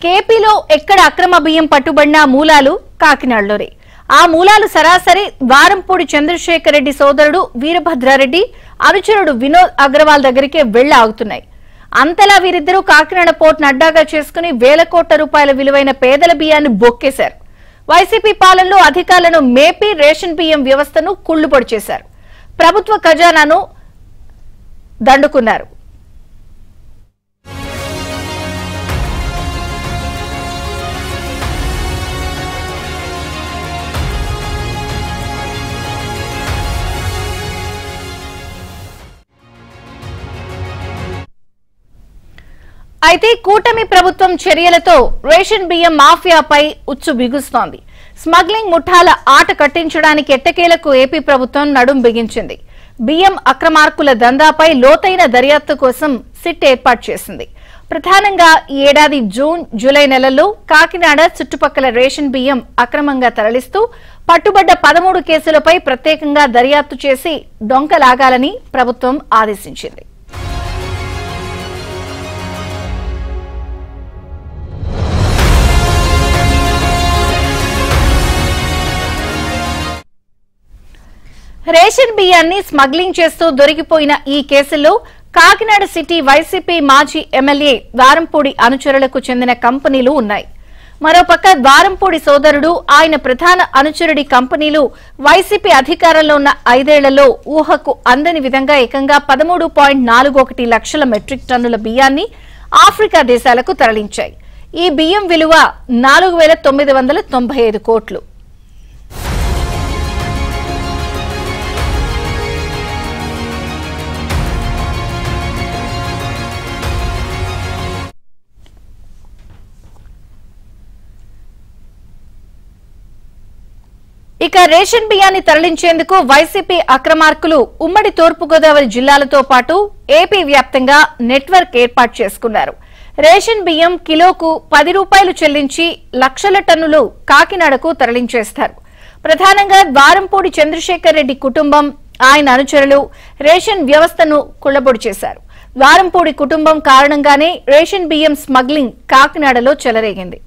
కేపీలో ఎక్కడ అక్రమ బియ్యం పట్టుబడిన మూలాలు కాకినాడలోనే. ఆ మూలాలు సరాసరి వారంపూడి చంద్రశేఖర్ రెడ్డి సోదరుడు వీరభద్రారెడ్డి అనుచరుడు వినోద్ అగ్రవాల్ దగ్గరికే వెళ్లి ఆగుతున్నాయి. అంతలా వీరిద్దరూ కాకినాడ పోర్టును అడ్డాగా చేసుకుని వేల కోట్ల రూపాయల విలువైన పేదల బియ్యాన్ని బొక్కేశారు. వైసీపీ పాలనలో అధికారులను మేపి రేషన్ బియ్యం వ్యవస్థను కుళ్లుపొడి చేశారు. ప్రభుత్వ ఖజానాను దండుకున్నారు. అయితే కూటమి ప్రభుత్వం చర్యలతో రేషన్ బియ్యం మాఫియాపై ఉచ్చు బిగుస్తోంది. స్మగ్లింగ్ ముఠాల ఆట కట్టించడానికి ఎట్టకేలకు ఏపీ ప్రభుత్వం నడుం బిగించింది. బియ్యం అక్రమార్కుల దందాపై లోతైన దర్యాప్తు కోసం సిట్ ఏర్పాటు చేసింది. ప్రధానంగా ఈ ఏడాది జూన్, జూలై నెలల్లో కాకినాడ చుట్టుపక్కల రేషన్ బియ్యం అక్రమంగా తరలిస్తూ పట్టుబడ్డ 13 కేసులపై ప్రత్యేకంగా దర్యాప్తు చేసి డొంకలాగాలని ప్రభుత్వం ఆదేశించింది. రేషన్ బియ్యాన్ని స్మగ్లింగ్ చేస్తూ దొరికిపోయిన ఈ కేసుల్లో కాకినాడ సిటీ వైసీపీ మాజీ ఎమ్మెల్యే వారంపూడి అనుచరులకు చెందిన కంపెనీలు ఉన్నాయి. మరోపక్క వారంపూడి సోదరుడు, ఆయన ప్రధాన అనుచరుడి కంపెనీలు వైసీపీ అధికారంలో ఉన్న 5 ఏళ్లలో ఊహకు అందని విధంగా ఏకంగా 13.41 లక్షల మెట్రిక్ టన్నుల బియ్యాన్ని ఆఫ్రికా దేశాలకు తరలించాయి. ఈ బియ్యం విలువ 4,995 కోట్లు. ఇక రేషన్ బియ్యాన్ని తరలించేందుకు వైసీపీ అక్రమార్కులు ఉమ్మడి తూర్పుగోదావరి జిల్లాలతో పాటు ఏపీ వ్యాప్తంగా నెట్వర్క్ ఏర్పాటు చేసుకున్నారు. రేషన్ బియ్యం కిలోకు 10 రూపాయలు చెల్లించి లక్షల టన్నులు కాకినాడకు తరలించేస్తారు. ప్రధానంగా వారంపూడి చంద్రశేఖర్ రెడ్డి కుటుంబం, ఆయన అనుచరులు రేషన్ వ్యవస్థను కుళ్లబొడి చేశారు. వారంపూడి కుటుంబం కారణంగానే రేషన్ బియ్యం స్మగ్లింగ్ కాకినాడలో చెలరేగింది.